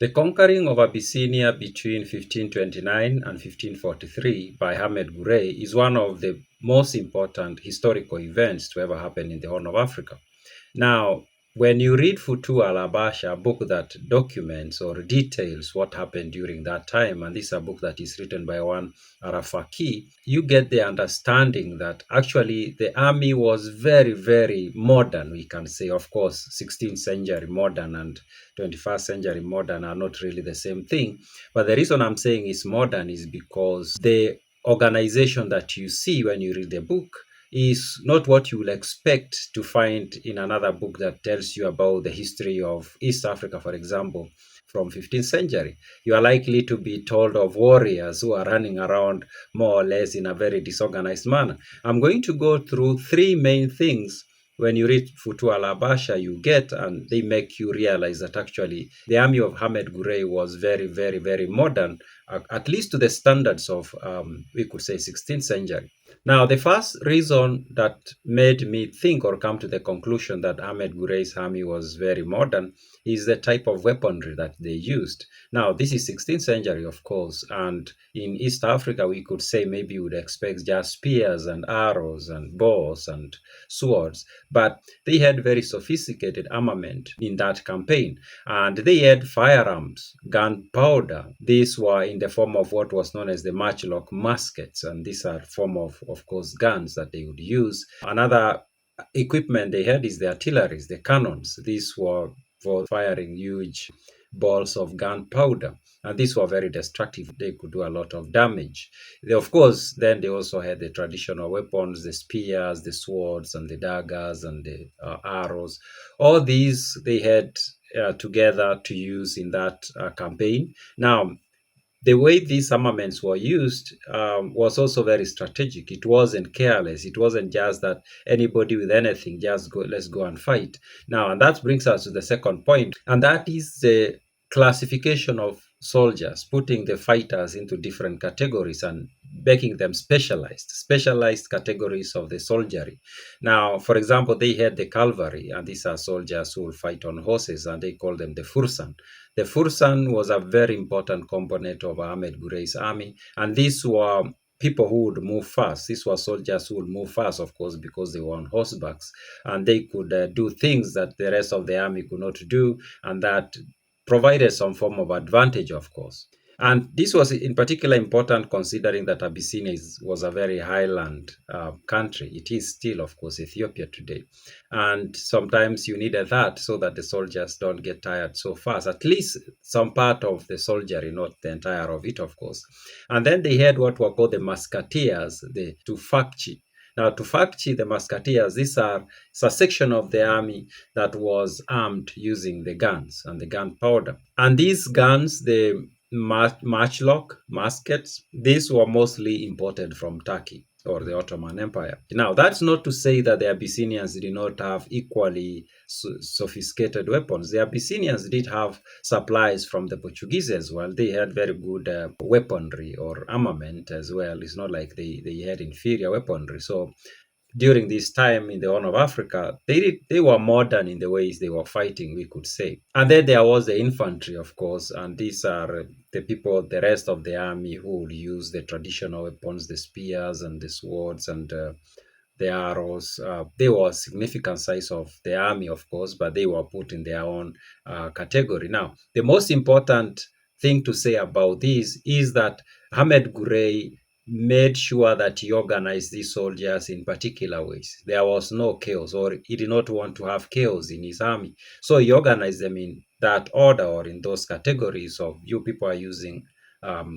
The conquering of Abyssinia between 1529 and 1543 by Ahmed Gurey is one of the most important historical events to ever happen in the Horn of Africa. Now, when you read Futu al-Habasha, a book that documents or details what happened during that time, and this is a book that is written by one Arafaki, you get the understanding that actually the army was very, very modern, we can say. Of course, 16th century modern and 21st century modern are not really the same thing. But the reason I'm saying it's modern is because the organization that you see when you read the book is not what you will expect to find in another book that tells you about the history of East Africa, for example, from 15th century. You are likely to be told of warriors who are running around more or less in a very disorganized manner. I'm going to go through three main things when you read Futu al-Habasha you get, and they make you realize that actually the army of Ahmed Gurey was very, very, very modern, at least to the standards of, we could say, 16th century. Now, the first reason that made me think or come to the conclusion that Ahmed Gurey's army was very modern is the type of weaponry that they used. Now, this is 16th century, of course, and in East Africa, we could say maybe you would expect just spears and arrows and bows and swords, but they had very sophisticated armament in that campaign, and they had firearms, gunpowder. These were in the form of what was known as the matchlock muskets, and these are form of course, guns that they would use. Another equipment they had is the artillery, the cannons. These were for firing huge balls of gunpowder, and these were very destructive. They could do a lot of damage. Of course, then they also had the traditional weapons, the spears, the swords, and the daggers, and the arrows. All these they had together to use in that campaign. Now, the way these armaments were used was also very strategic. It wasn't careless. It wasn't just that anybody with anything, just go, let's go and fight. Now, and that brings us to the second point, and that is the classification of soldiers, putting the fighters into different categories and making them specialized categories of the soldiery. Now, for example, they had the cavalry, and these are soldiers who will fight on horses, and they call them the Fursan. The Fursan was a very important component of Ahmed Gurey's army, and these were people who would move fast. These were soldiers who would move fast, of course, because they were on horsebacks, and they could do things that the rest of the army could not do, and that provided some form of advantage, of course. And this was in particular important considering that Abyssinia was a very highland country. It is still, of course, Ethiopia today. And sometimes you needed that so that the soldiers don't get tired so fast, at least some part of the soldiery, not the entire of it, of course. And then they had what were called the musketeers, the Tufakchi. Now, Tufakchi, the musketeers, it's a section of the army that was armed using the guns and the gunpowder. And these guns, the matchlock muskets, these were mostly imported from Turkey or the Ottoman Empire. Now, that's not to say that the Abyssinians did not have equally sophisticated weapons. The Abyssinians did have supplies from the Portuguese as well. They had very good weaponry or armament as well. It's not like they had inferior weaponry. So during this time in the Horn of Africa, they were modern in the ways they were fighting, we could say. And then there was the infantry, of course, and these are the people, the rest of the army who would use the traditional weapons, the spears and the swords and the arrows. They were a significant size of the army, of course, but they were put in their own category. Now, the most important thing to say about this is that Ahmed Gurey made sure that he organized these soldiers in particular ways. There was no chaos, or he did not want to have chaos in his army. So he organized them in that order or in those categories of you people are using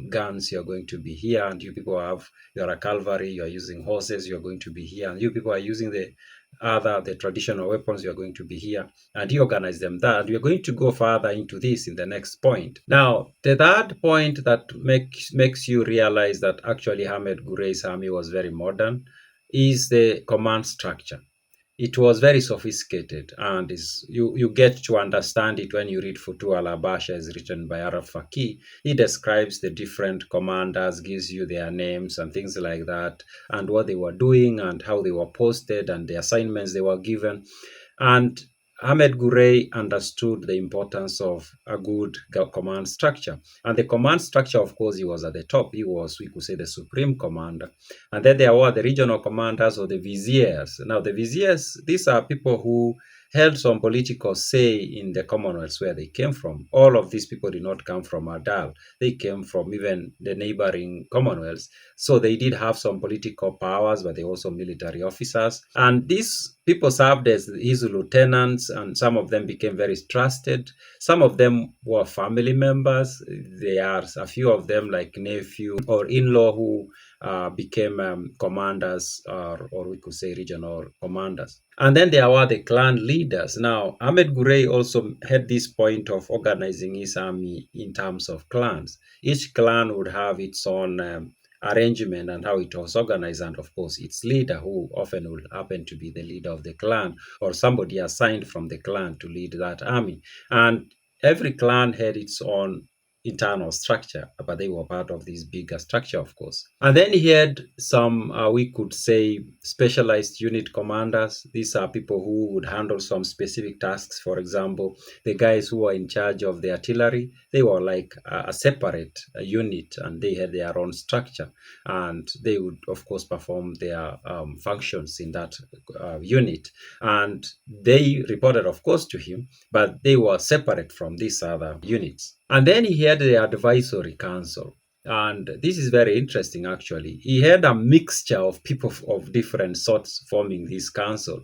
guns, you're going to be here, and you people you're a cavalry, you're using horses, you're going to be here, and you people are using the traditional weapons, you're going to be here, and he organized them that. We're going to go further into this in the next point. Now, the third point that makes you realize that actually Ahmed Gurey's army was very modern is the command structure. It was very sophisticated, and you get to understand it when you read Futu al-Habasha, is written by Araf Faki. He describes the different commanders, gives you their names and things like that, and what they were doing and how they were posted and the assignments they were given. And Ahmed Gurey understood the importance of a good command structure. And the command structure, of course, he was at the top. He was, we could say, the supreme commander. And then there were the regional commanders or the viziers. Now, the viziers, these are people who held some political say in the Commonwealth where they came from. All of these people did not come from Adal. They came from even the neighboring Commonwealths. So they did have some political powers, but they also military officers. And these people served as his lieutenants, and some of them became very trusted. Some of them were family members. There are a few of them like nephew or in-law who became commanders, or we could say regional commanders. And then there were the clan leaders. Now, Ahmed Gurey also had this point of organizing his army in terms of clans. Each clan would have its own arrangement and how it was organized, and of course its leader, who often will happen to be the leader of the clan or somebody assigned from the clan to lead that army. And every clan had its own internal structure, but they were part of this bigger structure, of course. And then he had some, we could say, specialized unit commanders. These are people who would handle some specific tasks. For example, the guys who were in charge of the artillery, they were like a separate unit, and they had their own structure, and they would, of course, perform their functions in that unit. And they reported, of course, to him, but they were separate from these other units. And then he had the advisory council. And this is very interesting, actually. He had a mixture of people of different sorts forming this council.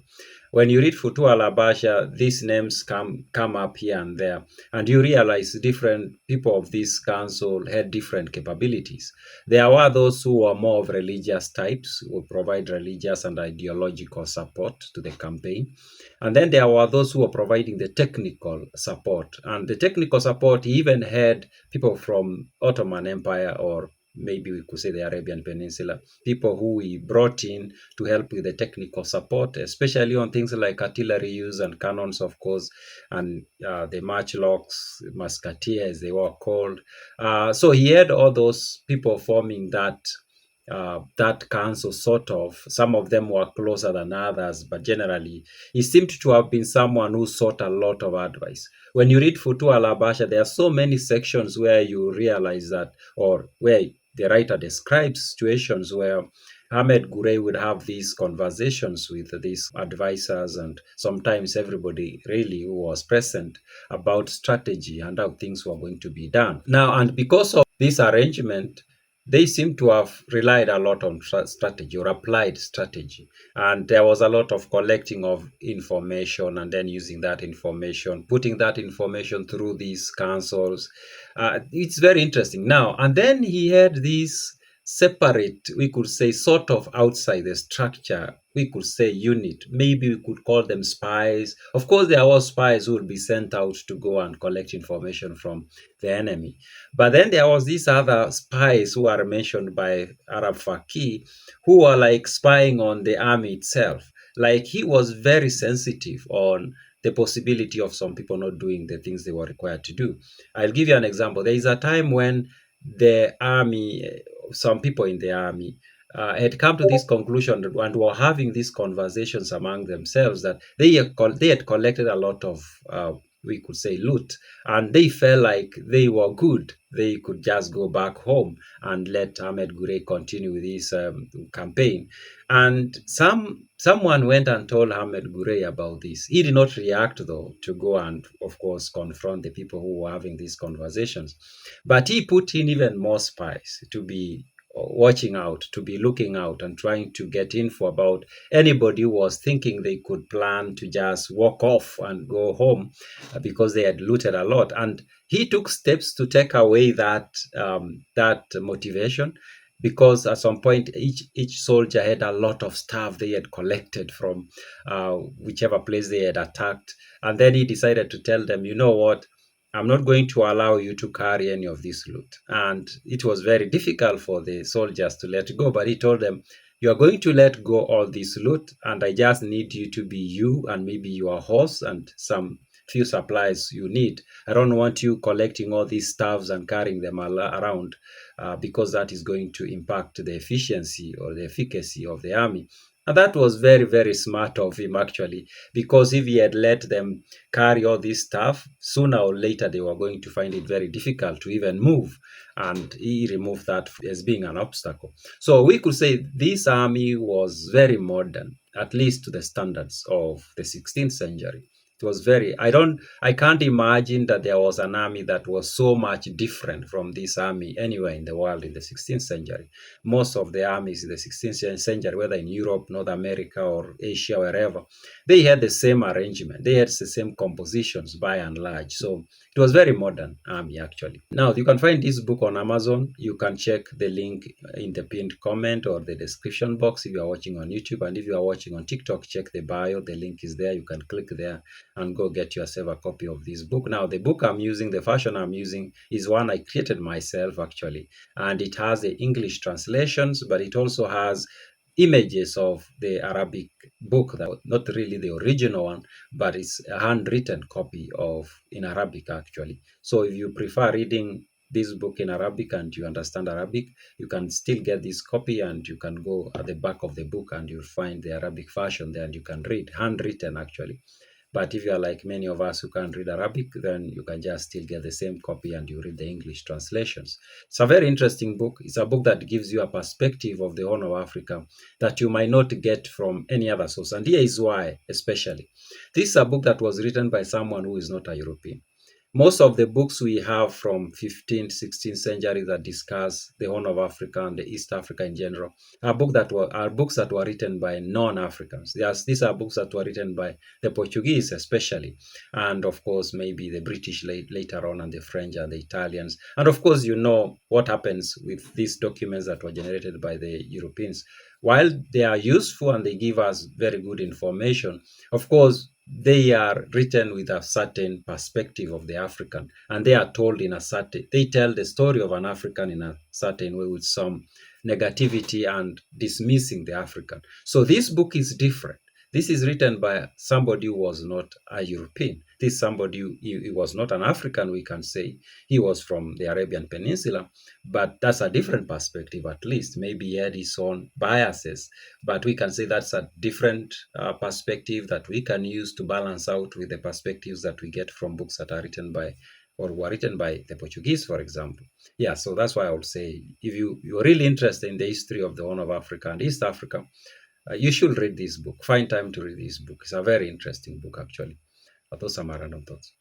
When you read Futu Alabasha, these names come up here and there, and you realize different people of this council had different capabilities. There were those who were more of religious types, who provide religious and ideological support to the campaign. And then there were those who were providing the technical support. And the technical support even had people from Ottoman Empire, or maybe we could say the Arabian Peninsula, people who we brought in to help with the technical support, especially on things like artillery use and cannons, of course, and the matchlocks, musketeers, they were called. So he had all those people forming that council, sort of. Some of them were closer than others, but generally, he seemed to have been someone who sought a lot of advice. When you read Futu Alabasha, there are so many sections where you realize that, or where the writer describes situations where Ahmed Gurey would have these conversations with these advisors, and sometimes everybody really who was present, about strategy and how things were going to be done. Now, and because of this arrangement, they seem to have relied a lot on strategy, or applied strategy. And there was a lot of collecting of information, and then using that information, putting that information through these councils. It's very interesting. Now, and then he had these separate, we could say, sort of outside the structure, we could say unit. Maybe we could call them spies. Of course, there were spies who would be sent out to go and collect information from the enemy. But then there was these other spies who are mentioned by Arab Faki, who were like spying on the army itself. Like, he was very sensitive on the possibility of some people not doing the things they were required to do. I'll give you an example. There is a time when the army, some people in the army, had come to this conclusion and were having these conversations among themselves that they had collected a lot of, we could say, loot, and they felt like they were good. They could just go back home and let Ahmed Gurey continue with his campaign. And someone went and told Ahmed Gurey about this. He did not react, though, to go and, of course, confront the people who were having these conversations. But he put in even more spies to be watching out, to be looking out and trying to get info about anybody who was thinking they could plan to just walk off and go home because they had looted a lot. And he took steps to take away that motivation, because at some point each soldier had a lot of stuff they had collected from whichever place they had attacked. And then he decided to tell them, you know what, I'm not going to allow you to carry any of this loot. And it was very difficult for the soldiers to let go, but he told them, you are going to let go all this loot, and I just need you to be you and maybe your horse and some few supplies you need. I don't want you collecting all these stuffs and carrying them around because that is going to impact the efficiency or the efficacy of the army. And that was very, very smart of him, actually, because if he had let them carry all this stuff, sooner or later they were going to find it very difficult to even move. And he removed that as being an obstacle. So we could say this army was very modern, at least to the standards of the 16th century. It was very, I can't imagine that there was an army that was so much different from this army anywhere in the world in the 16th century. Most of the armies in the 16th century, whether in Europe, North America, or Asia, wherever, they had the same arrangement. They had the same compositions by and large. So it was very modern army, actually. Now, you can find this book on Amazon. You can check the link in the pinned comment or the description box if you are watching on YouTube. And if you are watching on TikTok, check the bio. The link is there. You can click there and go get yourself a copy of this book. Now, the book I'm using, the version I'm using, is one I created myself, actually. And it has the English translations, but it also has images of the Arabic book, that not really the original one, but it's a handwritten copy of in Arabic, actually. So if you prefer reading this book in Arabic and you understand Arabic, you can still get this copy, and you can go at the back of the book and you'll find the Arabic version there, and you can read, handwritten, actually. But if you are like many of us who can't read Arabic, then you can just still get the same copy and you read the English translations. It's a very interesting book. It's a book that gives you a perspective of the Horn of Africa that you might not get from any other source. And here is why, especially. This is a book that was written by someone who is not a European. Most of the books we have from 15th, 16th century that discuss the Horn of Africa and the East Africa in general are books that were written by non-Africans. Yes, these are books that were written by the Portuguese, especially, and of course maybe the British later on, and the French and the Italians. And of course, you know what happens with these documents that were generated by the Europeans. While they are useful and they give us very good information, of course, they are written with a certain perspective of the African, and they are told in a certain, they tell the story of an African in a certain way, with some negativity and dismissing the African. So this book is different. This is written by somebody who was not a European. This somebody who he was not an African, we can say. He was from the Arabian Peninsula, but that's a different perspective, at least. Maybe he had his own biases, but we can say that's a different perspective that we can use to balance out with the perspectives that we get from books that are written by, or were written by, the Portuguese, for example. Yeah, so that's why I would say, if you're really interested in the history of the Horn of Africa and East Africa, you should read this book. Find time to read this book. It's a very interesting book, actually. Those are my random thoughts.